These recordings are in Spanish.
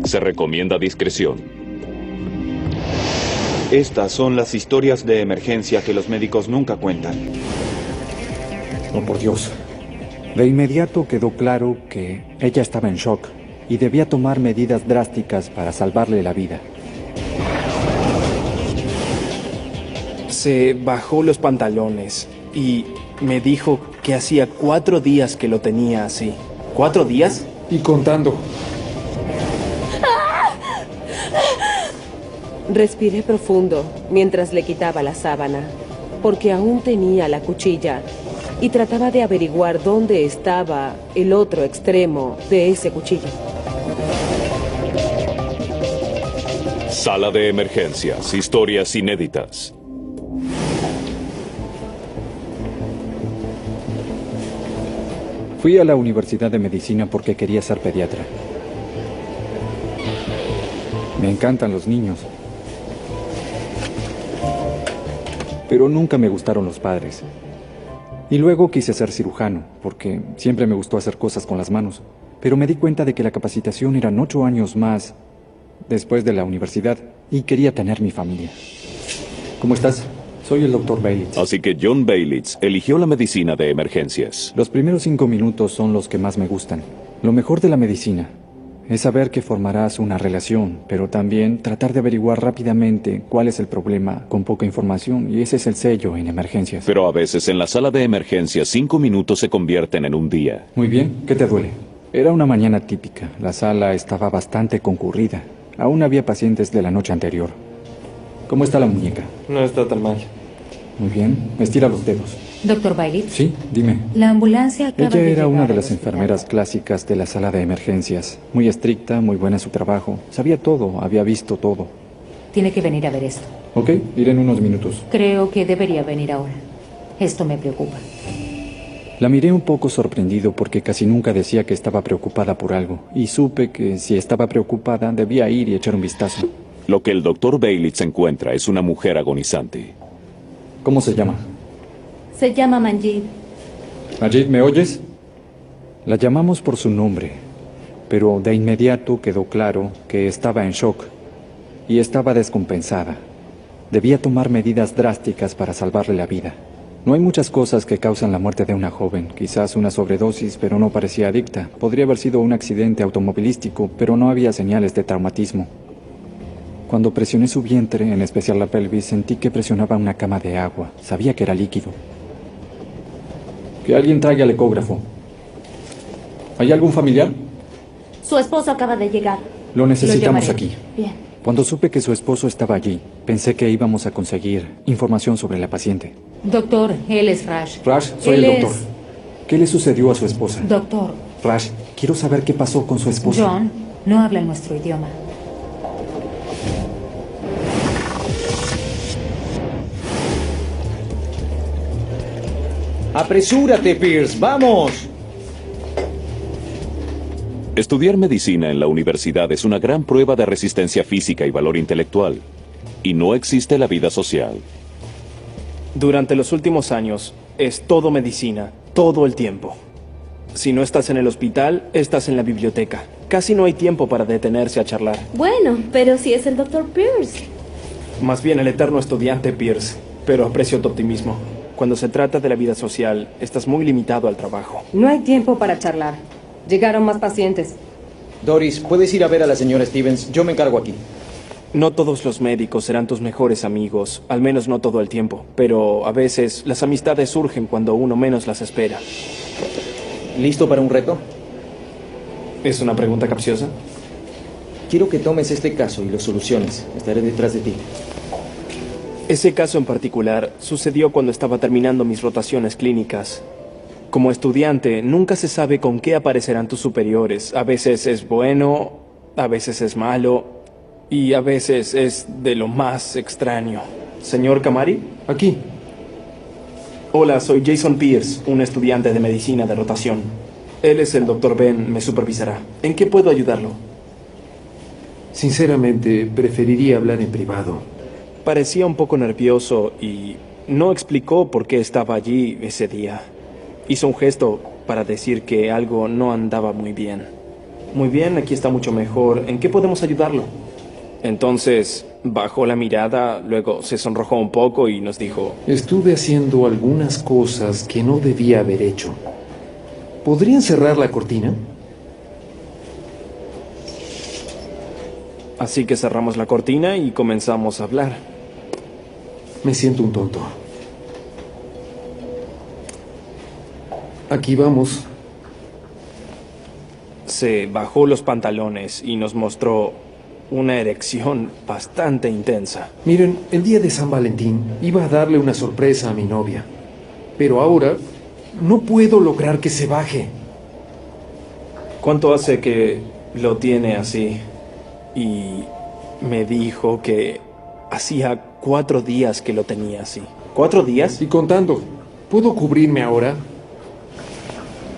Se recomienda discreción. Estas son las historias de emergencia que los médicos nunca cuentan. Oh, por Dios. De inmediato quedó claro que ella estaba en shock y debía tomar medidas drásticas para salvarle la vida. Se bajó los pantalones y me dijo que hacía 4 días que lo tenía así. ¿4 días? Y contando. Respiré profundo mientras le quitaba la sábana, porque aún tenía la cuchilla y trataba de averiguar dónde estaba el otro extremo de ese cuchillo. Sala de emergencias, historias inéditas. Fui a la Universidad de Medicina porque quería ser pediatra. Me encantan los niños. Pero nunca me gustaron los padres. Y luego quise ser cirujano, porque siempre me gustó hacer cosas con las manos. Pero me di cuenta de que la capacitación eran 8 años más después de la universidad y quería tener mi familia. ¿Cómo estás? Soy el Dr. Bailitz. Así que John Bailitz eligió la medicina de emergencias. Los primeros 5 minutos son los que más me gustan. Lo mejor de la medicina es saber que formarás una relación, pero también tratar de averiguar rápidamente cuál es el problema con poca información, y ese es el sello en emergencias. Pero a veces en la sala de emergencias 5 minutos se convierten en un día. Muy bien, ¿qué te duele? Era una mañana típica. La sala estaba bastante concurrida. Aún había pacientes de la noche anterior. ¿Cómo está la muñeca? No está tan mal. Muy bien, estira los dedos. Doctor Bailitz. Sí, dime. La ambulancia acaba Ella de era llegar una de al las hospital. enfermeras clásicas de la sala de emergencias. Muy estricta, muy buena en su trabajo. Sabía todo, había visto todo. Tiene que venir a ver esto. Ok, iré en unos minutos. Creo que debería venir ahora. Esto me preocupa. La miré un poco sorprendido porque casi nunca decía que estaba preocupada por algo. Y supe que si estaba preocupada debía ir y echar un vistazo. Lo que el Dr. Bailitz encuentra es una mujer agonizante. ¿Cómo se llama? Se llama Manjit. Majid, ¿me oyes? La llamamos por su nombre, pero de inmediato quedó claro que estaba en shock y estaba descompensada. Debía tomar medidas drásticas para salvarle la vida. No hay muchas cosas que causan la muerte de una joven. Quizás una sobredosis, pero no parecía adicta. Podría haber sido un accidente automovilístico, pero no había señales de traumatismo. Cuando presioné su vientre, en especial la pelvis, sentí que presionaba una cama de agua. Sabía que era líquido. Que alguien traiga el ecógrafo. ¿Hay algún familiar? Su esposo acaba de llegar. Lo necesitamos llamaré. aquí. Bien. Cuando supe que su esposo estaba allí, pensé que íbamos a conseguir información sobre la paciente. Doctor, él es Raj. Raj, soy Él el doctor. es- ¿Qué le sucedió a su esposa? Doctor, Raj, quiero saber qué pasó con su esposa. John no habla nuestro idioma. ¡Apresúrate, Pierce! ¡Vamos! Estudiar medicina en la universidad es una gran prueba de resistencia física y valor intelectual. Y no existe la vida social. Durante los últimos años es todo medicina, todo el tiempo. Si no estás en el hospital, estás en la biblioteca. Casi no hay tiempo para detenerse a charlar. Bueno, pero si es el Dr. Pierce. Más bien el eterno estudiante Pierce, pero aprecio tu optimismo. Cuando se trata de la vida social, estás muy limitado al trabajo. No hay tiempo para charlar. Llegaron más pacientes. Doris, puedes ir a ver a la señora Stevens. Yo me encargo aquí. No todos los médicos serán tus mejores amigos, al menos no todo el tiempo. Pero a veces las amistades surgen cuando uno menos las espera. ¿Listo para un reto? ¿Es una pregunta capciosa? Quiero que tomes este caso y lo soluciones. Estaré detrás de ti. Ese caso en particular sucedió cuando estaba terminando mis rotaciones clínicas. Como estudiante, nunca se sabe con qué aparecerán tus superiores. A veces es bueno, a veces es malo, y a veces es de lo más extraño. ¿Señor Kamari? Aquí. Hola, soy Jason Pierce, un estudiante de medicina de rotación. Él es el Dr. Ben, me supervisará. ¿En qué puedo ayudarlo? Sinceramente, preferiría hablar en privado. Parecía un poco nervioso y no explicó por qué estaba allí ese día. Hizo un gesto para decir que algo no andaba muy bien. Muy bien, aquí está mucho mejor. ¿En qué podemos ayudarlo? Entonces, bajó la mirada, luego se sonrojó un poco y nos dijo... Estuve haciendo algunas cosas que no debía haber hecho. ¿Podrían cerrar la cortina? Así que cerramos la cortina y comenzamos a hablar. Me siento un tonto. Aquí vamos. Se bajó los pantalones y nos mostró una erección bastante intensa. Miren, el día de San Valentín iba a darle una sorpresa a mi novia. Pero ahora no puedo lograr que se baje. ¿Cuánto hace que lo tiene así? Y me dijo que hacía 4 días que lo tenía así. ¿4 días? Y contando, ¿puedo cubrirme ahora?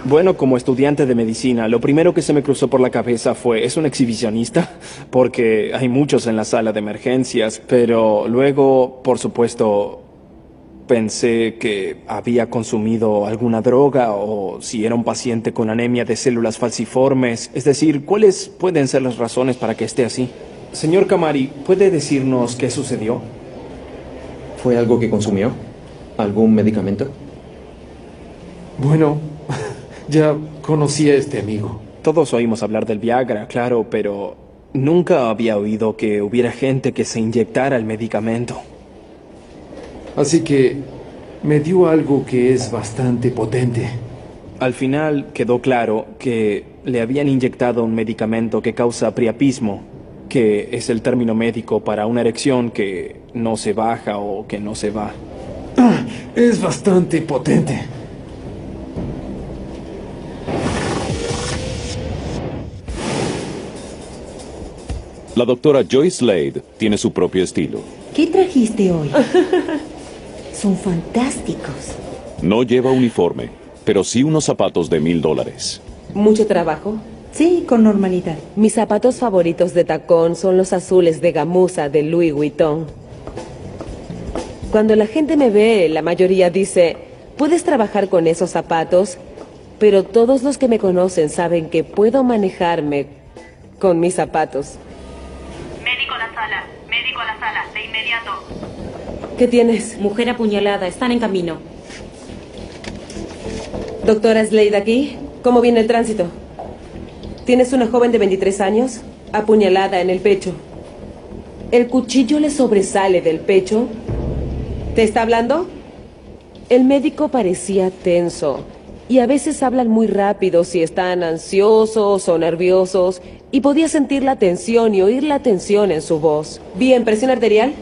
Bueno, como estudiante de medicina, lo primero que se me cruzó por la cabeza fue, ¿es un exhibicionista? Porque hay muchos en la sala de emergencias, pero luego, por supuesto, pensé que había consumido alguna droga o si era un paciente con anemia de células falciformes. Es decir, ¿cuáles pueden ser las razones para que esté así? Señor Kamari, ¿puede decirnos qué sucedió? ¿Fue algo que consumió? ¿Algún medicamento? Bueno, ya conocí a este amigo. Todos oímos hablar del Viagra, claro, pero nunca había oído que hubiera gente que se inyectara el medicamento. Así que me dio algo que es bastante potente. Al final quedó claro que le habían inyectado un medicamento que causa priapismo, que es el término médico para una erección que no se baja o que no se va. Es bastante potente. La doctora Joyce Slade tiene su propio estilo. ¿Qué trajiste hoy? Son fantásticos. No lleva uniforme, pero sí unos zapatos de $1000. ¿Mucho trabajo? Sí, con normalidad. Mis zapatos favoritos de tacón son los azules de gamuza de Louis Vuitton. Cuando la gente me ve, la mayoría dice, ¿puedes trabajar con esos zapatos? Pero todos los que me conocen saben que puedo manejarme con mis zapatos. Médico a la sala, de inmediato. ¿Qué tienes? Mujer apuñalada, están en camino. Doctora Slade aquí. ¿Cómo viene el tránsito? Tienes una joven de 23 años, apuñalada en el pecho. El cuchillo le sobresale del pecho. ¿Te está hablando? El médico parecía tenso. Y a veces hablan muy rápido si están ansiosos o nerviosos. Y podía sentir la tensión y oír la tensión en su voz. Bien, presión arterial.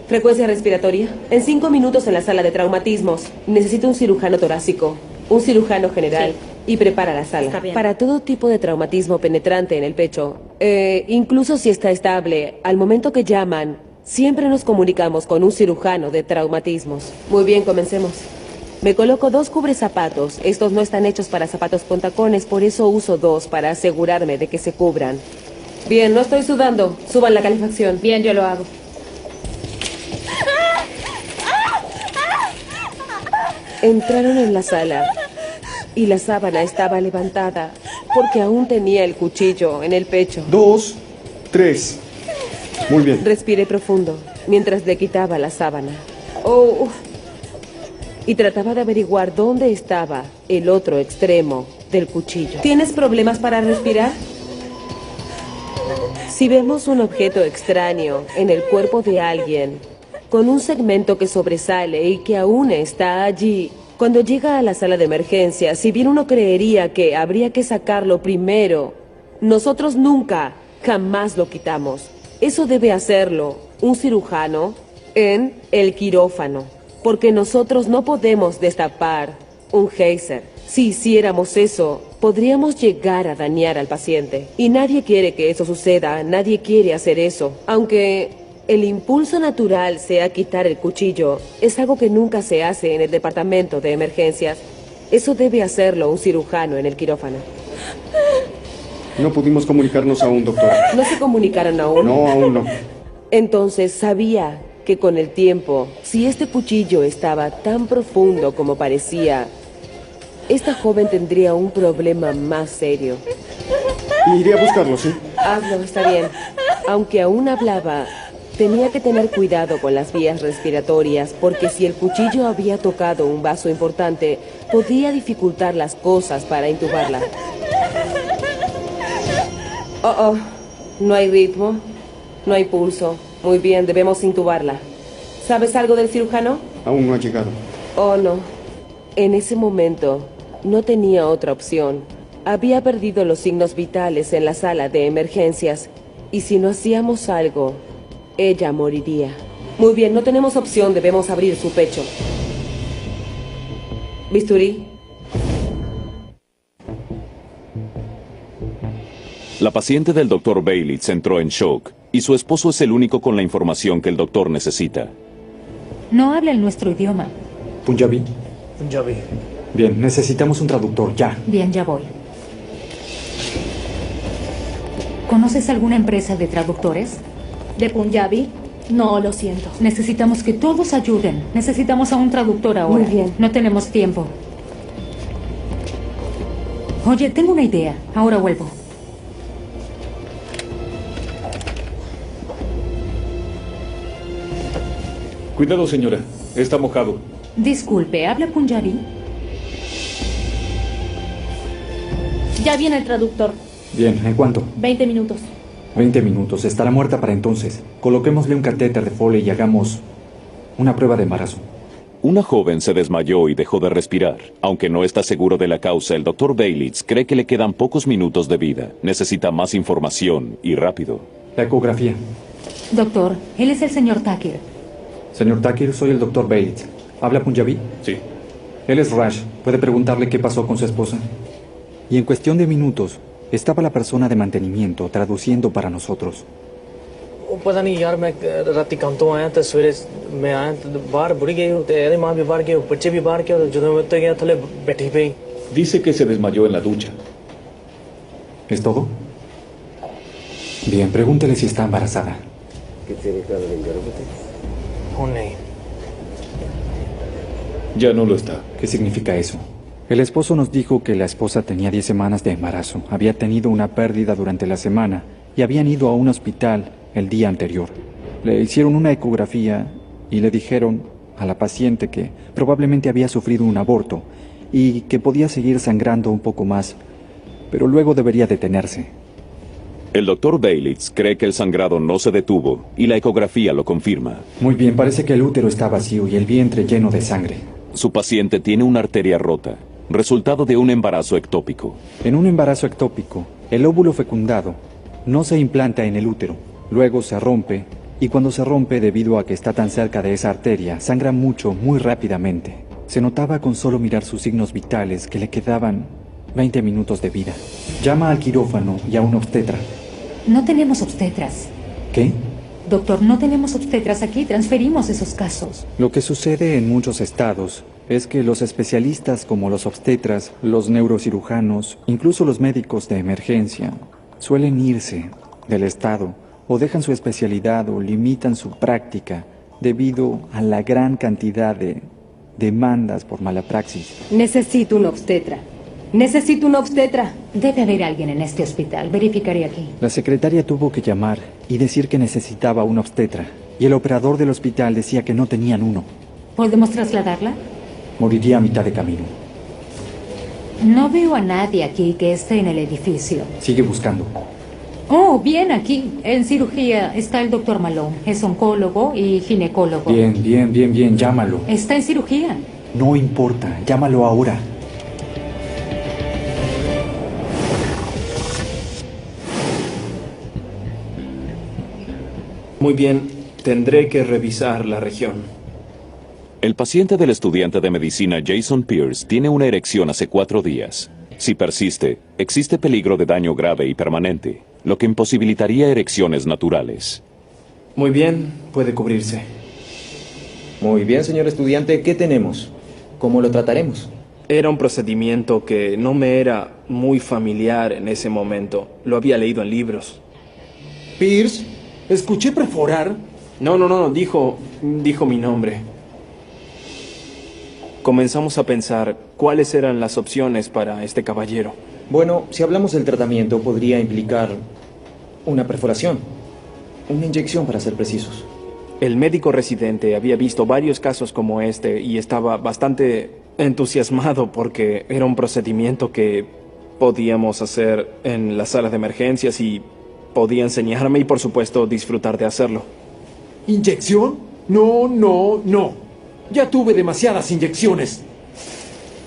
Frecuencia respiratoria. En 5 minutos en la sala de traumatismos. Necesito un cirujano torácico, un cirujano general. Sí. Y prepara la sala. Para todo tipo de traumatismo penetrante en el pecho. Incluso si está estable, al momento que llaman, siempre nos comunicamos con un cirujano de traumatismos. Muy bien, comencemos. Me coloco 2 cubrezapatos. Estos no están hechos para zapatos con tacones, por eso uso 2 para asegurarme de que se cubran. Bien, no estoy sudando. Suban la calefacción. Bien, yo lo hago. Entraron en la sala y la sábana estaba levantada porque aún tenía el cuchillo en el pecho. 2, 3. Muy bien. Respiré profundo mientras le quitaba la sábana. Oh, y trataba de averiguar dónde estaba el otro extremo del cuchillo. ¿Tienes problemas para respirar? Si vemos un objeto extraño en el cuerpo de alguien, con un segmento que sobresale y que aún está allí, cuando llega a la sala de emergencia, si bien uno creería que habría que sacarlo primero, nosotros nunca, jamás lo quitamos. Eso debe hacerlo un cirujano en el quirófano. Porque nosotros no podemos destapar un geyser. Si hiciéramos eso, podríamos llegar a dañar al paciente. Y nadie quiere que eso suceda, nadie quiere hacer eso. Aunque el impulso natural sea quitar el cuchillo, es algo que nunca se hace en el departamento de emergencias. Eso debe hacerlo un cirujano en el quirófano. No pudimos comunicarnos aún, doctor. ¿No se comunicaron aún? No, aún no. Entonces sabía que con el tiempo, si este cuchillo estaba tan profundo como parecía, esta joven tendría un problema más serio. Iré a buscarlo, ¿sí? Hazlo, está bien. Aunque aún hablaba, tenía que tener cuidado con las vías respiratorias, porque si el cuchillo había tocado un vaso importante, podía dificultar las cosas para intubarla. Oh, no hay ritmo, no hay pulso. Muy bien, debemos intubarla. ¿Sabes algo del cirujano? Aún no ha llegado. Oh, no. En ese momento, no tenía otra opción. Había perdido los signos vitales en la sala de emergencias. Y si no hacíamos algo, ella moriría. Muy bien, no tenemos opción, debemos abrir su pecho. ¿Bisturí? La paciente del Dr. Bailey entró en shock y su esposo es el único con la información que el doctor necesita. No habla el nuestro idioma. ¿Punjabi? Punjabi. Bien, necesitamos un traductor, ya. Bien, ya voy. ¿Conoces alguna empresa de traductores? ¿De Punjabi? No, lo siento. Necesitamos que todos ayuden. Necesitamos a un traductor ahora. Muy bien. No tenemos tiempo. Oye, tengo una idea. Ahora vuelvo. Cuidado, señora. Está mojado. Disculpe, ¿habla Punjabi? Ya viene el traductor. Bien, ¿en cuánto? 20 minutos. 20 minutos. Estará muerta para entonces. Coloquémosle un catéter de Foley y hagamos una prueba de embarazo. Una joven se desmayó y dejó de respirar. Aunque no está seguro de la causa, el Dr. Bailey cree que le quedan pocos minutos de vida. Necesita más información y rápido. La ecografía. Doctor, él es el señor Takir. Señor Takir, soy el Dr. Bailey. ¿Habla Punjabi? Sí. Él es Raj. ¿Puede preguntarle qué pasó con su esposa? Y en cuestión de minutos, estaba la persona de mantenimiento traduciendo para nosotros. पता नहीं यार मैं राती काम तो आया तो सवेरे मैं आया तो बाहर बुढ़ी गई ते ਇਹਦੀ ਮਾਂ ਵੀ ਬਾਹਰ ਗਈ ਬੱਚੇ ਵੀ ਬਾਹਰ ਗਏ ਜਦੋਂ ਮੈਂ ਉੱਤੇ ਗਿਆ ਥੱਲੇ ਬੈਠੀ ਪਈ Dice que se desmayó en la ducha. ¿Es todo? Bien, pregúntele si está embarazada. ਹੁਣ ਨਹੀਂ Ya no lo está. ¿Qué significa eso? El esposo nos dijo que la esposa tenía 10 semanas de embarazo, había tenido una pérdida durante la semana y habían ido a un hospital el día anterior. Le hicieron una ecografía y le dijeron a la paciente que probablemente había sufrido un aborto y que podía seguir sangrando un poco más, pero luego debería detenerse. El Dr. Bailey cree que el sangrado no se detuvo y la ecografía lo confirma. Muy bien, parece que el útero está vacío y el vientre lleno de sangre. Su paciente tiene una arteria rota, resultado de un embarazo ectópico. En un embarazo ectópico, el óvulo fecundado no se implanta en el útero, luego se rompe, y cuando se rompe debido a que está tan cerca de esa arteria, sangra mucho, muy rápidamente. Se notaba con solo mirar sus signos vitales que le quedaban 20 minutos de vida. Llama al quirófano y a un obstetra. No tenemos obstetras. ¿Qué? Doctor, no tenemos obstetras aquí. Transferimos esos casos. Lo que sucede en muchos estados es que los especialistas como los obstetras, los neurocirujanos, incluso los médicos de emergencia, suelen irse del estado o dejan su especialidad o limitan su práctica debido a la gran cantidad de demandas por mala praxis. Necesito un obstetra. Necesito un obstetra. Debe haber alguien en este hospital. Verificaré aquí. La secretaria tuvo que llamar y decir que necesitaba un obstetra, y el operador del hospital decía que no tenían uno. ¿Podemos trasladarla? Moriría a mitad de camino. No veo a nadie aquí que esté en el edificio. Sigue buscando. Oh, bien, aquí. En cirugía está el doctor Malone. Es oncólogo y ginecólogo. Bien. Llámalo. Está en cirugía. No importa. Llámalo ahora. Muy bien, tendré que revisar la región. El paciente del estudiante de medicina Jason Pierce tiene una erección hace 4 días. Si persiste, existe peligro de daño grave y permanente, lo que imposibilitaría erecciones naturales. Muy bien, puede cubrirse. Muy bien, señor estudiante, ¿qué tenemos? ¿Cómo lo trataremos? Era un procedimiento que no me era muy familiar en ese momento. Lo había leído en libros. Pierce, escuché perforar. No, dijo mi nombre. Comenzamos a pensar cuáles eran las opciones para este caballero. Bueno, si hablamos del tratamiento, podría implicar una perforación. Una inyección, para ser precisos. El médico residente había visto varios casos como este y estaba bastante entusiasmado porque era un procedimiento que podíamos hacer en la sala de emergencias y podía enseñarme y, por supuesto, disfrutar de hacerlo. ¿Inyección? No, no, no. Ya tuve demasiadas inyecciones.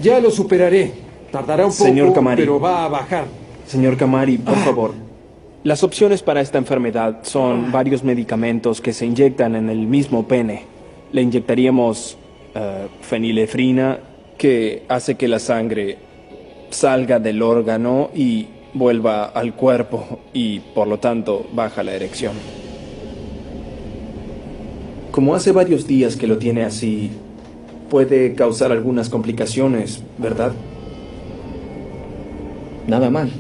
Ya lo superaré. Tardará un poco, Señor Kamari, pero va a bajar. Señor Kamari, por favor. Las opciones para esta enfermedad son varios medicamentos que se inyectan en el mismo pene. Le inyectaríamos fenilefrina, que hace que la sangre salga del órgano y vuelva al cuerpo y, por lo tanto, baja la erección. Como hace varios días que lo tiene así, puede causar algunas complicaciones, ¿verdad? Nada mal.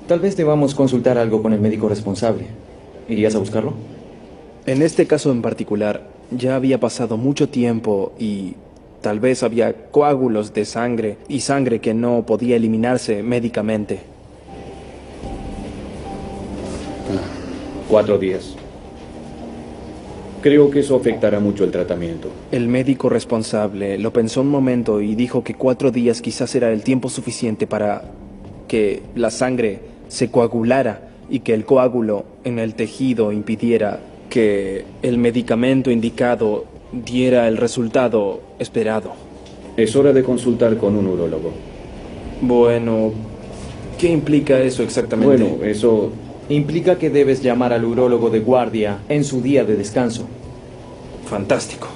Tal vez debamos consultar algo con el médico responsable. ¿Irías a buscarlo? En este caso en particular, ya había pasado mucho tiempo y tal vez había coágulos de sangre y sangre que no podía eliminarse médicamente. 4 días. Creo que eso afectará mucho el tratamiento. El médico responsable lo pensó un momento y dijo que 4 días quizás era el tiempo suficiente para que la sangre se coagulara y que el coágulo en el tejido impidiera que el medicamento indicado diera el resultado esperado. Es hora de consultar con un urólogo. Bueno, ¿qué implica eso exactamente? Bueno, eso implica que debes llamar al urólogo de guardia en su día de descanso. Fantástico.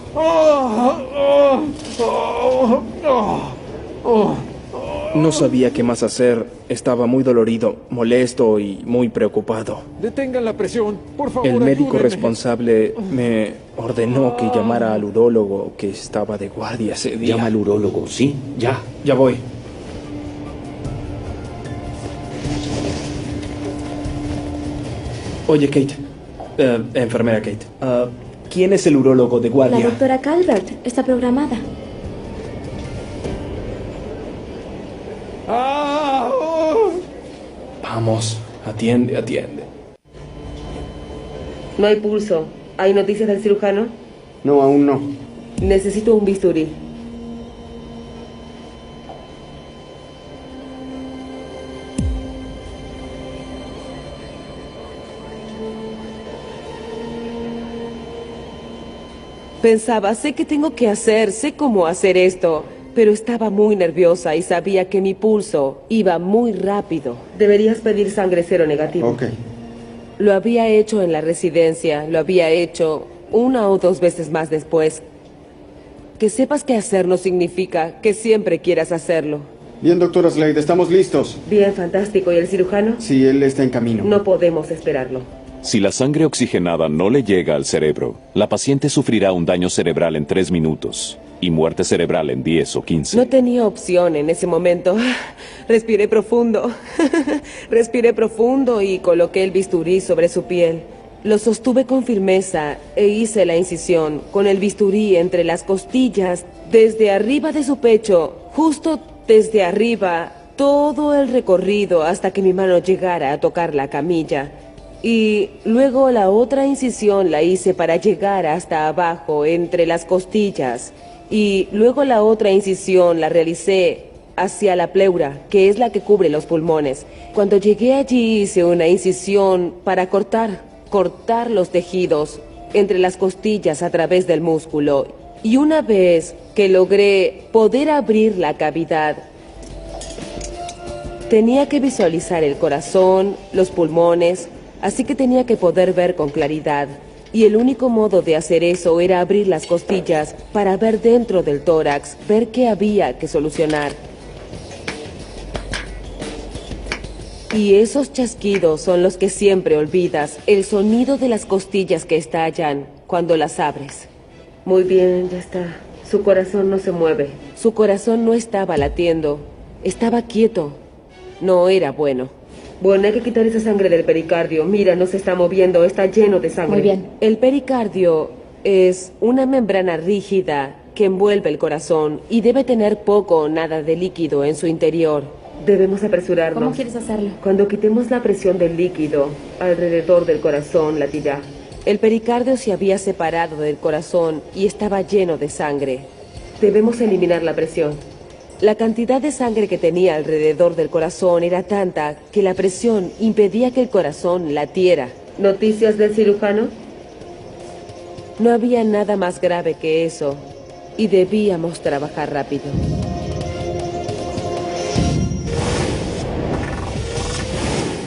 No sabía qué más hacer. Estaba muy dolorido, molesto y muy preocupado. Detengan la presión, por favor. El médico ayúdenme. responsable me ordenó que llamara al urólogo que estaba de guardia ese día. Llama al urólogo, sí, ya. Ya voy. Oye, Kate. Enfermera Kate. ¿Quién es el urólogo de guardia? La doctora Calvert está programada. Vamos, atiende, atiende. No hay pulso. ¿Hay noticias del cirujano? No, aún no. Necesito un bisturí. Pensaba, sé qué tengo que hacer, sé cómo hacer esto, pero estaba muy nerviosa y sabía que mi pulso iba muy rápido. Deberías pedir sangre cero negativo. Ok. Lo había hecho en la residencia, lo había hecho 1 o 2 veces más después. Que sepas qué hacer no significa que siempre quieras hacerlo. Bien, doctora Slade, estamos listos. Bien, fantástico. ¿Y el cirujano? Sí, él está en camino. No podemos esperarlo. Si la sangre oxigenada no le llega al cerebro, la paciente sufrirá un daño cerebral en 3 minutos y muerte cerebral en 10 o 15. No tenía opción en ese momento. Respiré profundo. Respiré profundo y coloqué el bisturí sobre su piel. Lo sostuve con firmeza e hice la incisión con el bisturí entre las costillas, desde arriba de su pecho, justo desde arriba, todo el recorrido hasta que mi mano llegara a tocar la camilla. Y luego la otra incisión la hice para llegar hasta abajo, entre las costillas. Y luego la otra incisión la realicé hacia la pleura, que es la que cubre los pulmones. Cuando llegué allí hice una incisión para cortar los tejidos entre las costillas a través del músculo. Y una vez que logré poder abrir la cavidad, tenía que visualizar el corazón, los pulmones, así que tenía que poder ver con claridad. Y el único modo de hacer eso era abrir las costillas para ver dentro del tórax, ver qué había que solucionar. Y esos chasquidos son los que siempre olvidas, el sonido de las costillas que estallan cuando las abres. Muy bien, ya está. Su corazón no se mueve. Su corazón no estaba latiendo, estaba quieto. No era bueno. Bueno, hay que quitar esa sangre del pericardio. Mira, no se está moviendo, está lleno de sangre. Muy bien. El pericardio es una membrana rígida que envuelve el corazón y debe tener poco o nada de líquido en su interior. Debemos apresurarnos. ¿Cómo quieres hacerlo? Cuando quitemos la presión del líquido, alrededor del corazón latirá. El pericardio se había separado del corazón y estaba lleno de sangre. Debemos eliminar la presión. La cantidad de sangre que tenía alrededor del corazón era tanta que la presión impedía que el corazón latiera. ¿Noticias del cirujano? No había nada más grave que eso y debíamos trabajar rápido.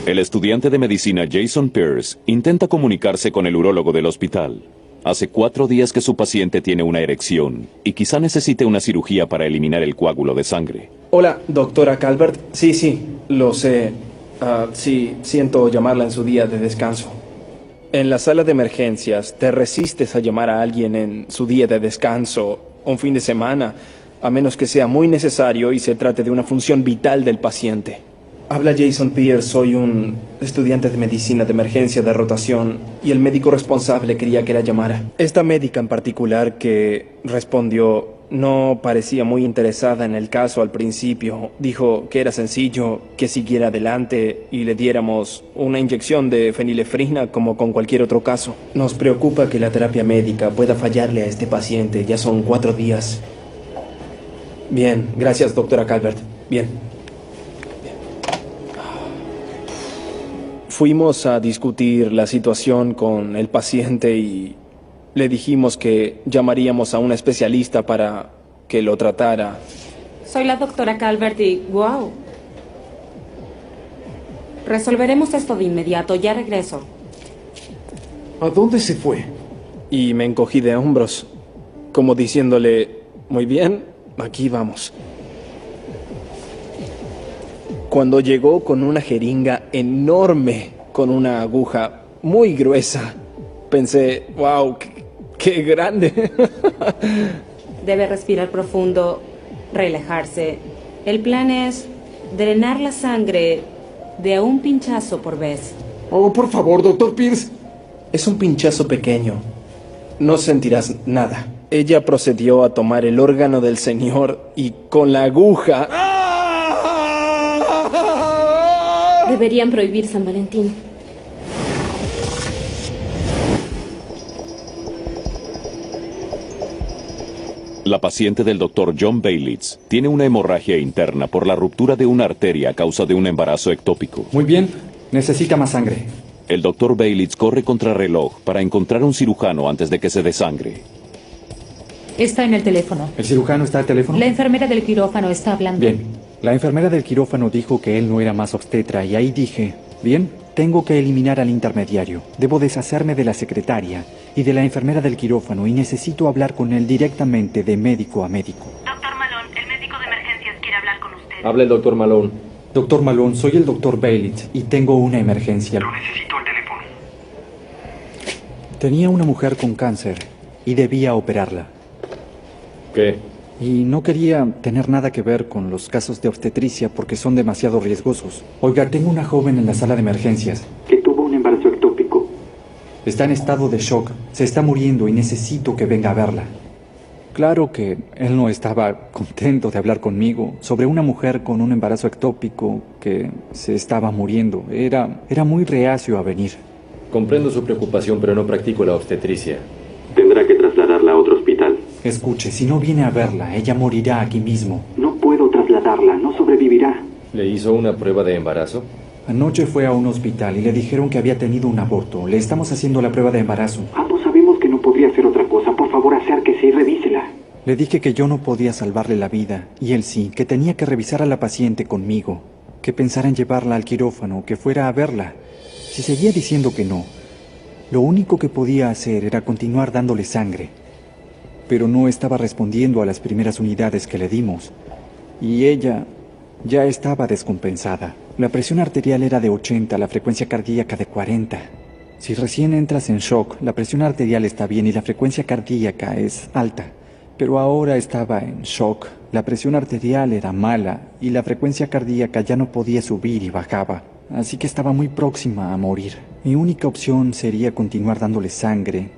El estudiante de medicina Jason Pierce intenta comunicarse con el urólogo del hospital. Hace 4 días que su paciente tiene una erección y quizá necesite una cirugía para eliminar el coágulo de sangre. Hola, doctora Calvert. Sí, lo sé. Sí, siento llamarla en su día de descanso. En la sala de emergencias, te resistes a llamar a alguien en su día de descanso, un fin de semana, a menos que sea muy necesario y se trate de una función vital del paciente. Habla Jason Pierce, soy un estudiante de medicina de emergencia de rotación y el médico responsable quería que la llamara. Esta médica en particular que respondió no parecía muy interesada en el caso al principio. Dijo que era sencillo, que siguiera adelante y le diéramos una inyección de fenilefrina como con cualquier otro caso. Nos preocupa que la terapia médica pueda fallarle a este paciente. Ya son 4 días. Bien, gracias, doctora Calvert. Bien. Fuimos a discutir la situación con el paciente y le dijimos que llamaríamos a una especialista para que lo tratara. Soy la doctora Calvert y... ¡Wow! Resolveremos esto de inmediato. Ya regreso. ¿A dónde se fue? Y me encogí de hombros, como diciéndole, muy bien, aquí vamos. Cuando llegó con una jeringa enorme, con una aguja muy gruesa, pensé, wow, qué grande. Debe respirar profundo, relajarse. El plan es drenar la sangre de a un pinchazo por vez. Oh, por favor, doctor Pierce. Es un pinchazo pequeño. No sentirás nada. Ella procedió a tomar el órgano del señor y con la aguja... Deberían prohibir San Valentín. La paciente del Dr. John Baylitz tiene una hemorragia interna por la ruptura de una arteria a causa de un embarazo ectópico. Muy bien, necesita más sangre. El Dr. Baylitz corre contrarreloj para encontrar un cirujano antes de que se desangre. Está en el teléfono. ¿El cirujano está al teléfono? La enfermera del quirófano está hablando. Bien. La enfermera del quirófano dijo que él no era más obstetra y ahí dije, bien, tengo que eliminar al intermediario. Debo deshacerme de la secretaria y de la enfermera del quirófano y necesito hablar con él directamente de médico a médico. Doctor Malone, el médico de emergencias quiere hablar con usted. Habla el doctor Malone. Doctor Malone, soy el doctor Baylitz y tengo una emergencia. Lo necesito al teléfono. Tenía una mujer con cáncer y debía operarla. ¿Qué? Y no quería tener nada que ver con los casos de obstetricia porque son demasiado riesgosos. Oiga, tengo una joven en la sala de emergencias. Que tuvo un embarazo ectópico. Está en estado de shock. Se está muriendo y necesito que venga a verla. Claro que él no estaba contento de hablar conmigo sobre una mujer con un embarazo ectópico que se estaba muriendo. Era muy reacio a venir. Comprendo su preocupación, pero no practico la obstetricia. Tendrá que trasladarla a otro hospital. Escuche, si no viene a verla, ella morirá aquí mismo. No puedo trasladarla, no sobrevivirá. ¿Le hizo una prueba de embarazo? Anoche fue a un hospital y le dijeron que había tenido un aborto. Le estamos haciendo la prueba de embarazo. Ambos sabemos que no podría hacer otra cosa. Por favor, acérquese y revísela. Le dije que yo no podía salvarle la vida, y él sí, que tenía que revisar a la paciente conmigo, que pensara en llevarla al quirófano, que fuera a verla. Si seguía diciendo que no, lo único que podía hacer era continuar dándole sangre. Pero no estaba respondiendo a las primeras unidades que le dimos, y ella ya estaba descompensada. La presión arterial era de 80, la frecuencia cardíaca de 40. Si recién entras en shock, la presión arterial está bien y la frecuencia cardíaca es alta. Pero ahora estaba en shock, la presión arterial era mala y la frecuencia cardíaca ya no podía subir y bajaba. Así que estaba muy próxima a morir. Mi única opción sería continuar dándole sangre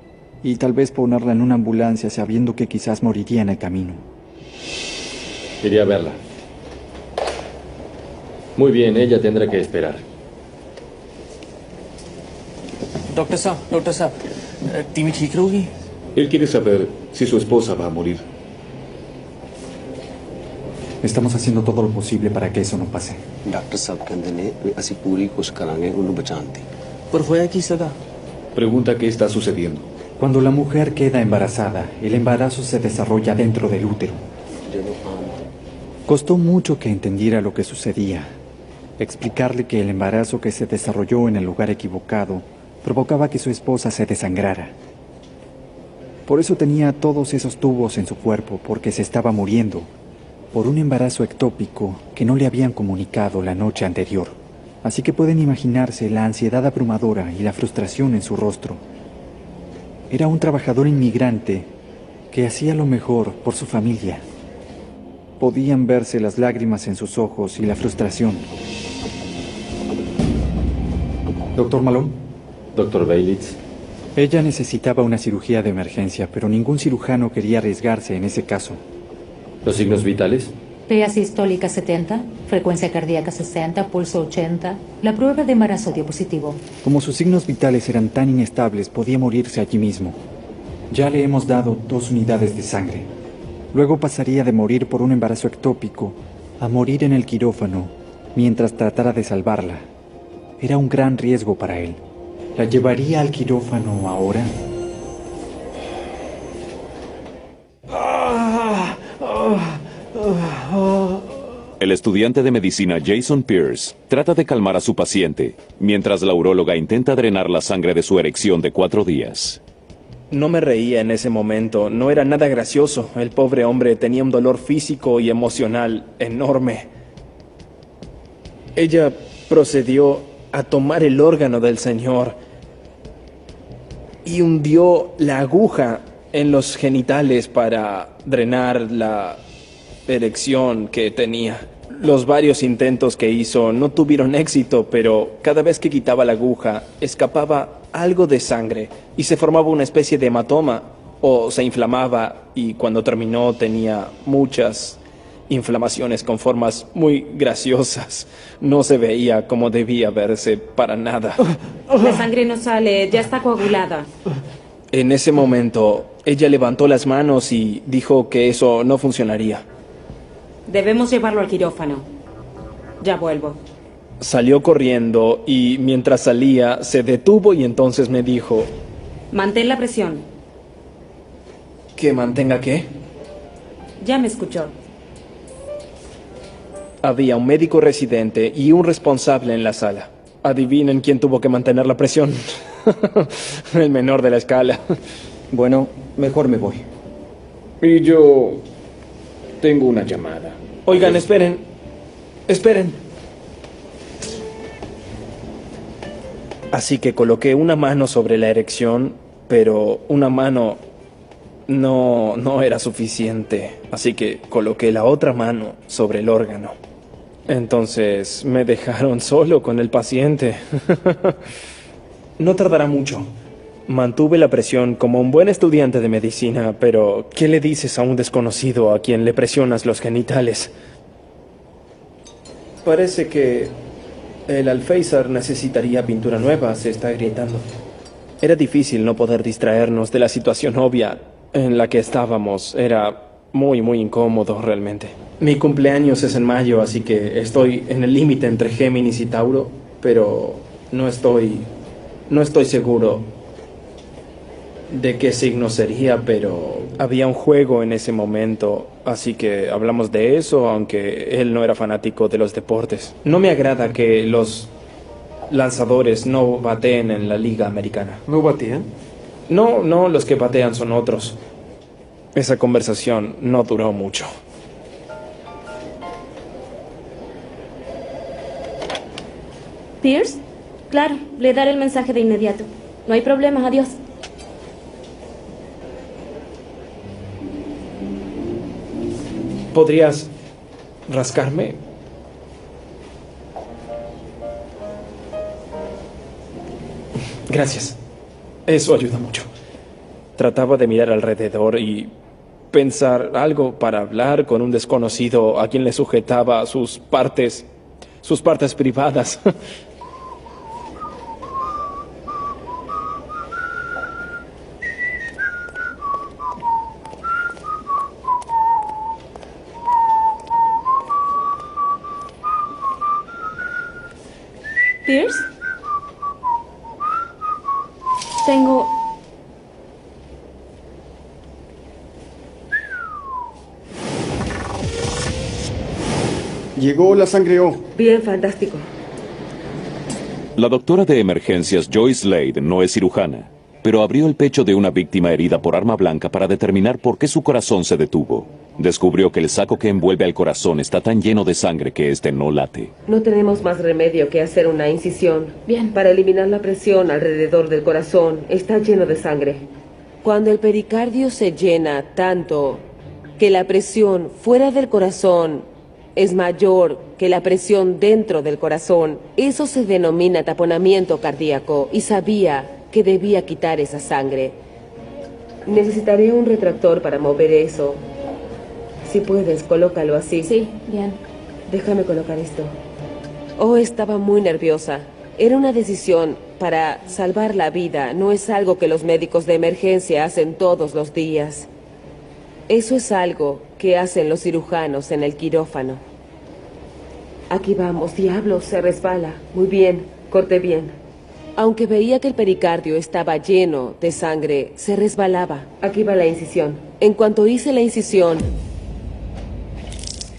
y tal vez ponerla en una ambulancia sabiendo que quizás moriría en el camino. Iré a verla. Muy bien, ella tendrá que esperar. Doctor साहब टीवी ठीक रहोगी? Él quiere saber si su esposa va a morir. Estamos haciendo todo lo posible para que eso no pase. Doctor साहब कहते ने ਅਸੀਂ पूरी कोशिश करांगे ਉਹਨੂੰ ਬਚਾਉਣ ਦੀ। पर होया की सदा? Pregunta qué está sucediendo. Cuando la mujer queda embarazada, el embarazo se desarrolla dentro del útero. Costó mucho que entendiera lo que sucedía. Explicarle que el embarazo que se desarrolló en el lugar equivocado provocaba que su esposa se desangrara. Por eso tenía todos esos tubos en su cuerpo, porque se estaba muriendo por un embarazo ectópico que no le habían comunicado la noche anterior. Así que pueden imaginarse la ansiedad abrumadora y la frustración en su rostro. Era un trabajador inmigrante que hacía lo mejor por su familia. Podían verse las lágrimas en sus ojos y la frustración. ¿Doctor Malone? Doctor Bailitz. Ella necesitaba una cirugía de emergencia, pero ningún cirujano quería arriesgarse en ese caso. ¿Los signos vitales? PA sistólica 70, frecuencia cardíaca 60, pulso 80. La prueba de embarazo dio positivo. Como sus signos vitales eran tan inestables, podía morirse allí mismo. Ya le hemos dado 2 unidades de sangre. Luego pasaría de morir por un embarazo ectópico a morir en el quirófano mientras tratara de salvarla. Era un gran riesgo para él. ¿La llevaría al quirófano ahora? El estudiante de medicina Jason Pierce trata de calmar a su paciente, mientras la uróloga intenta drenar la sangre de su erección de 4 días. No me reía en ese momento, no era nada gracioso. El pobre hombre tenía un dolor físico y emocional enorme. Ella procedió a tomar el órgano del señor y hundió la aguja en los genitales para drenar la erección que tenía. Los varios intentos que hizo no tuvieron éxito, pero cada vez que quitaba la aguja, escapaba algo de sangre y se formaba una especie de hematoma o se inflamaba, y cuando terminó tenía muchas inflamaciones con formas muy graciosas. No se veía como debía verse para nada. La sangre no sale, ya está coagulada. En ese momento, ella levantó las manos y dijo que eso no funcionaría. Debemos llevarlo al quirófano. Ya vuelvo. Salió corriendo y mientras salía se detuvo y entonces me dijo... Mantén la presión. ¿Que mantenga qué? Ya me escuchó. Había un médico residente y un responsable en la sala. Adivinen quién tuvo que mantener la presión. El menor de la escala. Bueno, mejor me voy. Y yo tengo una llamada. Oigan, esperen. Esperen. Así que coloqué una mano sobre la erección, pero una mano no era suficiente. Así que coloqué la otra mano sobre el órgano. Entonces me dejaron solo con el paciente. No tardará mucho. Mantuve la presión como un buen estudiante de medicina, pero ¿qué le dices a un desconocido a quien le presionas los genitales? Parece que el alféizar necesitaría pintura nueva, se está agrietando. Era difícil no poder distraernos de la situación obvia en la que estábamos. Era muy incómodo realmente. Mi cumpleaños es en mayo, así que estoy en el límite entre Géminis y Tauro, pero no estoy seguro de qué signo sería, pero había un juego en ese momento, así que hablamos de eso, aunque él no era fanático de los deportes. No me agrada que los lanzadores no bateen en la liga americana. ¿No batean? No, los que batean son otros. Esa conversación no duró mucho. ¿Pierce? Claro, le daré el mensaje de inmediato. No hay problema, adiós. ¿Podrías rascarme? Gracias. Eso ayuda mucho. Trataba de mirar alrededor y pensar algo para hablar con un desconocido a quien le sujetaba sus partes sus partes privadas. ¿Pierce? Tengo... Llegó la sangre O. Bien, fantástico. La doctora de emergencias Joyce Slade no es cirujana, pero abrió el pecho de una víctima herida por arma blanca para determinar por qué su corazón se detuvo. Descubrió que el saco que envuelve al corazón está tan lleno de sangre que este no late. No tenemos más remedio que hacer una incisión. Bien. Para eliminar la presión alrededor del corazón, está lleno de sangre. Cuando el pericardio se llena tanto que la presión fuera del corazón es mayor que la presión dentro del corazón, eso se denomina taponamiento cardíaco y sabía que debía quitar esa sangre. Necesitaré un retractor para mover eso. Si puedes, colócalo así. Sí, bien. Déjame colocar esto. Oh, estaba muy nerviosa. Era una decisión para salvar la vida. No es algo que los médicos de emergencia hacen todos los días. Eso es algo que hacen los cirujanos en el quirófano. Aquí vamos, diablos, se resbala. Muy bien, corte bien. Aunque veía que el pericardio estaba lleno de sangre, se resbalaba. Aquí va la incisión. En cuanto hice la incisión,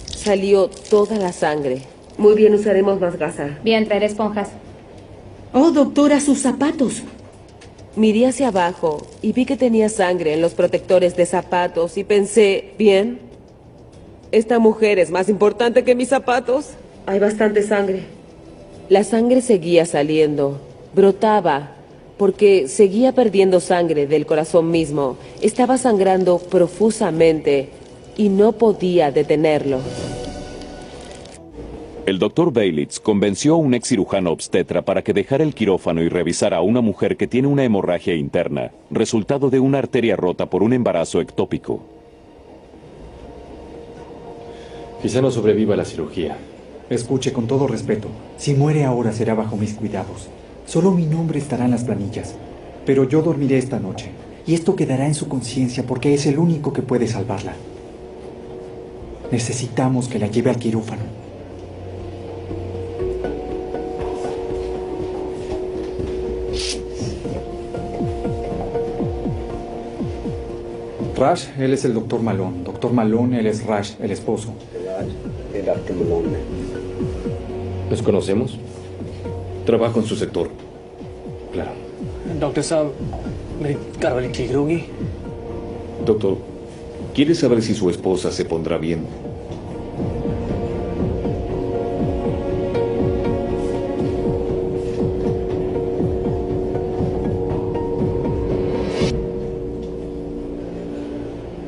salió toda la sangre. Muy bien, usaremos más gasa. Bien, traeré esponjas. Oh, doctora, sus zapatos. Miré hacia abajo y vi que tenía sangre en los protectores de zapatos y pensé, bien, esta mujer es más importante que mis zapatos. Hay bastante sangre. La sangre seguía saliendo, brotaba, porque seguía perdiendo sangre del corazón mismo. Estaba sangrando profusamente y no podía detenerlo. El doctor Baylitz convenció a un ex cirujano obstetra para que dejara el quirófano y revisara a una mujer que tiene una hemorragia interna, resultado de una arteria rota por un embarazo ectópico. Quizá no sobreviva a la cirugía. Escuche, con todo respeto, si muere ahora será bajo mis cuidados. Solo mi nombre estará en las planillas. Pero yo dormiré esta noche, y esto quedará en su conciencia porque es el único que puede salvarla. Necesitamos que la lleve al quirófano. Rash, él es el doctor Malone. Doctor Malone, él es Rash, el esposo. ¿Los conocemos? Trabajo en su sector. Claro. Doctor साहब मेरी घरवाली ठीक रहोगी Doctor, ¿quiere saber si su esposa se pondrá bien?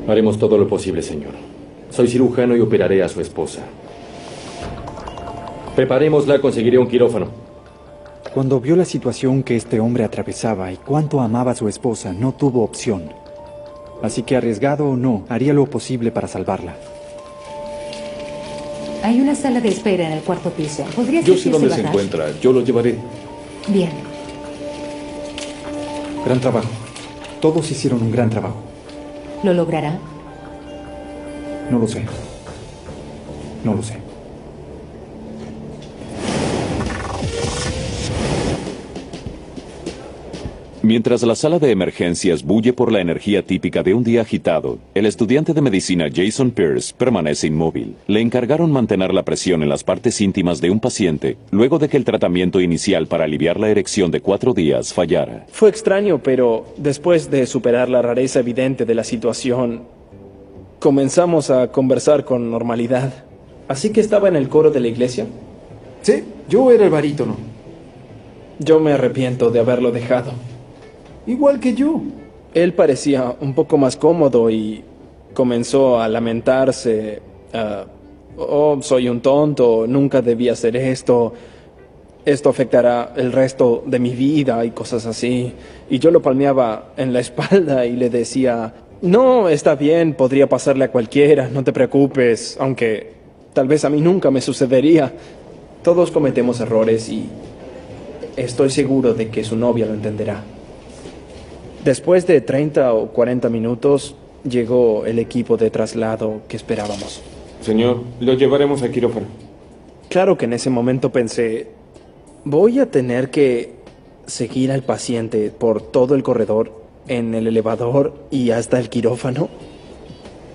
Haremos todo lo posible, señor. Soy cirujano y operaré a su esposa. Preparémosla, conseguiré un quirófano. Cuando vio la situación que este hombre atravesaba y cuánto amaba a su esposa, no tuvo opción. Así que, arriesgado o no, haría lo posible para salvarla. Hay una sala de espera en el cuarto piso. ¿Podría Yo sé dónde se encuentra. Yo lo llevaré. Bien. Gran trabajo. Todos hicieron un gran trabajo. ¿Lo logrará? No lo sé. No lo sé. Mientras la sala de emergencias bulle por la energía típica de un día agitado, el estudiante de medicina Jason Pierce permanece inmóvil. Le encargaron mantener la presión en las partes íntimas de un paciente luego de que el tratamiento inicial para aliviar la erección de 4 días fallara. Fue extraño, pero después de superar la rareza evidente de la situación, comenzamos a conversar con normalidad. ¿Así que estaba en el coro de la iglesia? Sí, yo era el barítono. Yo me arrepiento de haberlo dejado. Igual que yo. Él parecía un poco más cómodo y comenzó a lamentarse. Oh, soy un tonto, nunca debía hacer esto. Esto afectará el resto de mi vida y cosas así. Y yo lo palmeaba en la espalda y le decía, no, está bien, podría pasarle a cualquiera, no te preocupes, aunque tal vez a mí nunca me sucedería. Todos cometemos errores y estoy seguro de que su novia lo entenderá. Después de 30 o 40 minutos, llegó el equipo de traslado que esperábamos. Señor, lo llevaremos a quirófano. Claro que en ese momento pensé, voy a tener que seguir al paciente por todo el corredor, en el elevador y hasta el quirófano.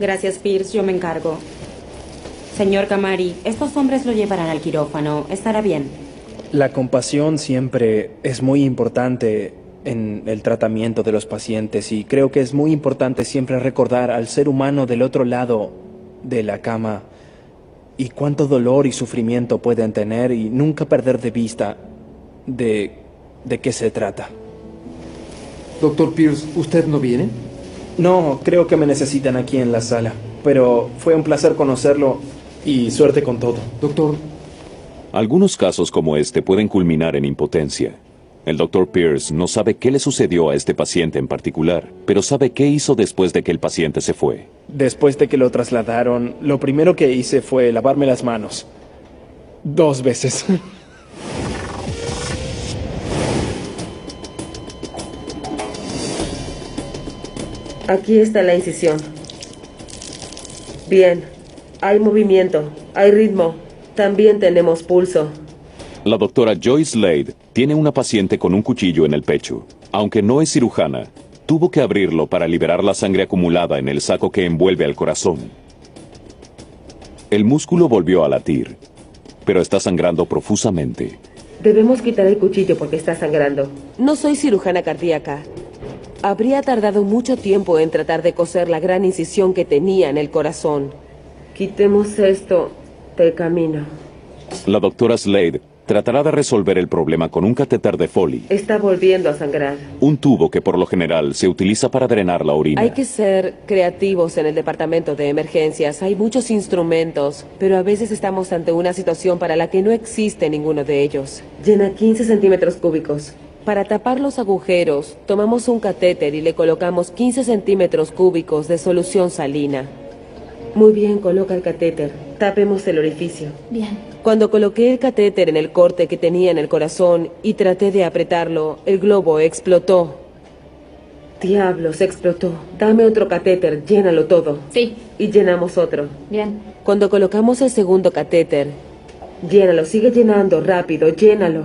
Gracias, Pierce, yo me encargo. Señor Camari, estos hombres lo llevarán al quirófano. Estará bien. La compasión siempre es muy importante en el tratamiento de los pacientes y creo que es muy importante siempre recordar al ser humano del otro lado de la cama y cuánto dolor y sufrimiento pueden tener y nunca perder de vista de qué se trata. Doctor Pierce, ¿usted no viene? No, creo que me necesitan aquí en la sala, pero fue un placer conocerlo y suerte con todo. Doctor. Algunos casos como este pueden culminar en impotencia. El Dr. Pierce no sabe qué le sucedió a este paciente en particular, pero sabe qué hizo después de que el paciente se fue. Después de que lo trasladaron, lo primero que hice fue lavarme las manos. 2 veces. Aquí está la incisión. Bien, hay movimiento, hay ritmo, también tenemos pulso. La doctora Joyce Slade tiene una paciente con un cuchillo en el pecho. Aunque no es cirujana, tuvo que abrirlo para liberar la sangre acumulada en el saco que envuelve al corazón. El músculo volvió a latir, pero está sangrando profusamente. Debemos quitar el cuchillo porque está sangrando. No soy cirujana cardíaca. Habría tardado mucho tiempo en tratar de coser la gran incisión que tenía en el corazón. Quitemos esto del camino. La doctora Slade tratará de resolver el problema con un catéter de Foley, Está volviendo a sangrar. un tubo que por lo general se utiliza para drenar la orina. Hay que ser creativos en el departamento de emergencias. Hay muchos instrumentos, pero a veces estamos ante una situación para la que no existe ninguno de ellos. Llena 15 centímetros cúbicos. Para tapar los agujeros, tomamos un catéter y le colocamos 15 centímetros cúbicos de solución salina. Muy bien, coloca el catéter. Tapemos el orificio. Bien. Cuando coloqué el catéter en el corte que tenía en el corazón y traté de apretarlo, el globo explotó. Diablos, explotó. Dame otro catéter, llénalo todo. Sí. Y llenamos otro. Bien. Cuando colocamos el segundo catéter, llénalo, sigue llenando, rápido, llénalo.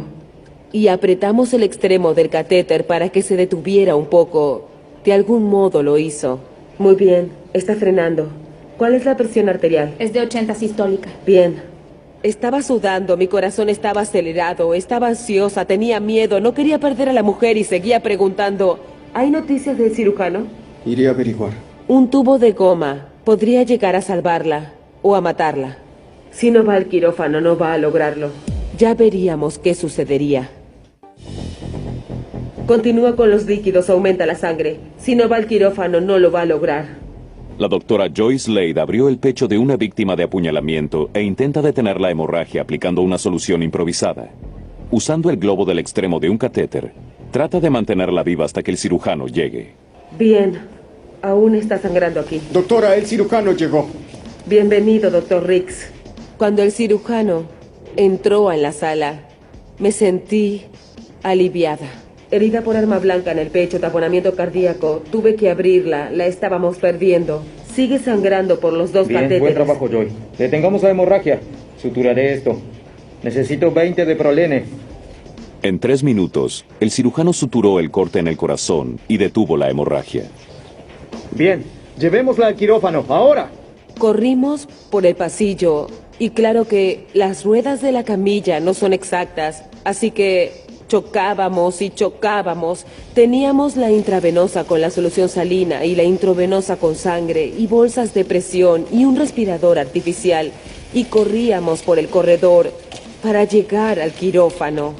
Y apretamos el extremo del catéter para que se detuviera un poco. De algún modo lo hizo. Muy bien, está frenando. ¿Cuál es la presión arterial? Es de 80 sistólica. Bien. Estaba sudando, mi corazón estaba acelerado, estaba ansiosa, tenía miedo, no quería perder a la mujer y seguía preguntando, ¿hay noticias del cirujano? Iré a averiguar. Un tubo de goma podría llegar a salvarla o a matarla. Si no va al quirófano, no va a lograrlo. Ya veríamos qué sucedería. Continúa con los líquidos, aumenta la sangre. Si no va al quirófano, no lo va a lograr. La doctora Joyce Slade abrió el pecho de una víctima de apuñalamiento e intenta detener la hemorragia aplicando una solución improvisada. Usando el globo del extremo de un catéter, trata de mantenerla viva hasta que el cirujano llegue. Bien, aún está sangrando aquí. Doctora, el cirujano llegó. Bienvenido, doctor Riggs. Cuando el cirujano entró en la sala, me sentí aliviada. Herida por arma blanca en el pecho, taponamiento cardíaco. Tuve que abrirla, la estábamos perdiendo. Sigue sangrando por los 2 Bien, catéteres. buen trabajo, Joy. Detengamos la hemorragia. Suturaré esto. Necesito 20 de prolene. En 3 minutos, el cirujano suturó el corte en el corazón y detuvo la hemorragia. Bien, llevémosla al quirófano, ahora. Corrimos por el pasillo y claro que las ruedas de la camilla no son exactas, así que chocábamos y chocábamos. Teníamos la intravenosa con la solución salina y la intravenosa con sangre y bolsas de presión y un respirador artificial y corríamos por el corredor para llegar al quirófano.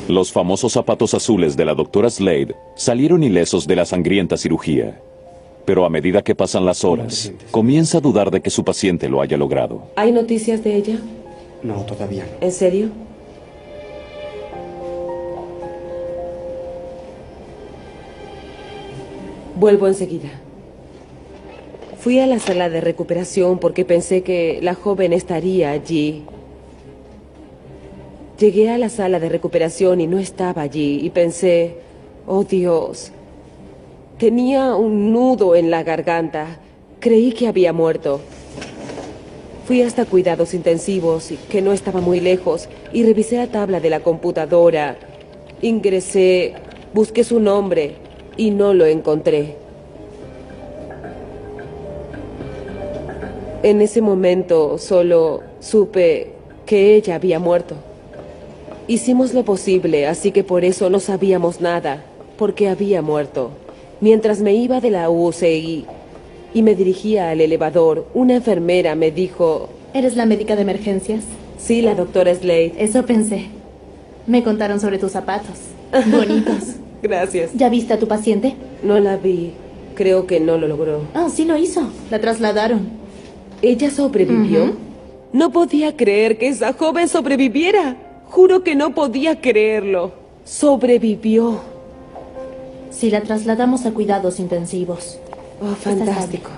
Los famosos zapatos azules de la doctora Slade salieron ilesos de la sangrienta cirugía. Pero a medida que pasan las horas, comienza a dudar de que su paciente lo haya logrado. ¿Hay noticias de ella? No, todavía no. ¿En serio? Vuelvo enseguida. Fui a la sala de recuperación porque pensé que la joven estaría allí. Llegué a la sala de recuperación y no estaba allí y pensé, oh Dios, tenía un nudo en la garganta. Creí que había muerto. Fui hasta cuidados intensivos, que no estaba muy lejos, y revisé la tabla de la computadora. Ingresé, busqué su nombre y no lo encontré. En ese momento solo supe que ella había muerto. Hicimos lo posible, así que por eso no sabíamos nada, porque había muerto. Mientras me iba de la UCI y me dirigía al elevador, una enfermera me dijo... ¿Eres la médica de emergencias? Sí, la doctora Slade. Eso pensé. Me contaron sobre tus zapatos. Bonitos. Gracias. ¿Ya viste a tu paciente? No la vi. Creo que no lo logró. Ah, sí lo hizo. La trasladaron. ¿Ella sobrevivió? No podía creer que esa joven sobreviviera. Juro que no podía creerlo. Sobrevivió. Sí, la trasladamos a cuidados intensivos. Oh, fantástico.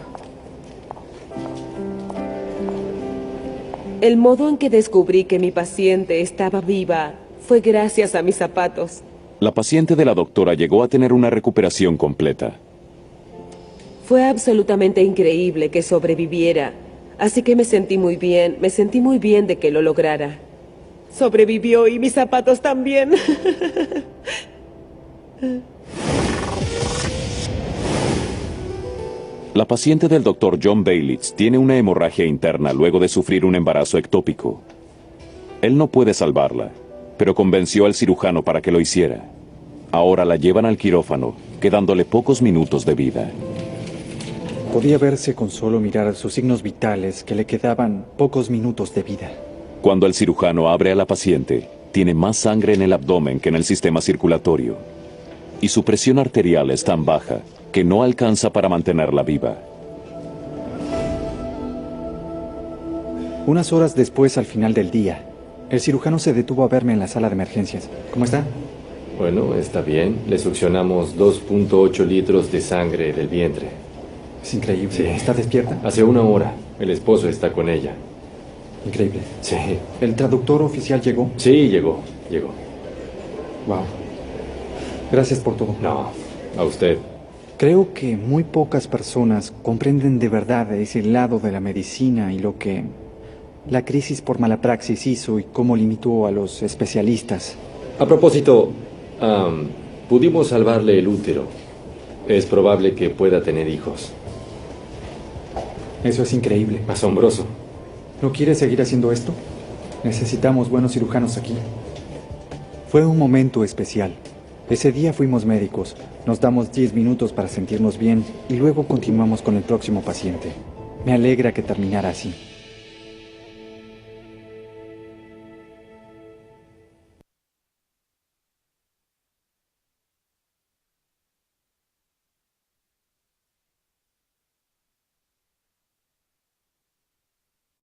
El modo en que descubrí que mi paciente estaba viva fue gracias a mis zapatos. La paciente de la doctora llegó a tener una recuperación completa. Fue absolutamente increíble que sobreviviera. Así que me sentí muy bien de que lo lograra. Sobrevivió y mis zapatos también. La paciente del Dr. John Baylitz tiene una hemorragia interna luego de sufrir un embarazo ectópico. Él no puede salvarla, pero convenció al cirujano para que lo hiciera. Ahora la llevan al quirófano, quedándole pocos minutos de vida. Podía verse con solo mirar sus signos vitales que le quedaban pocos minutos de vida. Cuando el cirujano abre a la paciente, tiene más sangre en el abdomen que en el sistema circulatorio. Y su presión arterial es tan baja que no alcanza para mantenerla viva. Unas horas después, al final del día, el cirujano se detuvo a verme en la sala de emergencias. ¿Cómo está? Bueno, está bien. Le succionamos 2.8 litros de sangre del vientre. Es increíble. Sí. ¿Está despierta? Hace una hora. El esposo está con ella. Increíble. Sí. ¿El traductor oficial llegó? Sí, llegó. Wow. Gracias por todo. No, a usted. Creo que muy pocas personas comprenden de verdad ese lado de la medicina y lo que la crisis por mala praxis hizo y cómo limitó a los especialistas. A propósito, pudimos salvarle el útero. Es probable que pueda tener hijos. Eso es increíble. Asombroso. ¿No quiere seguir haciendo esto? Necesitamos buenos cirujanos aquí. Fue un momento especial. Ese día fuimos médicos. Nos damos 10 minutos para sentirnos bien y luego continuamos con el próximo paciente. Me alegra que terminara así.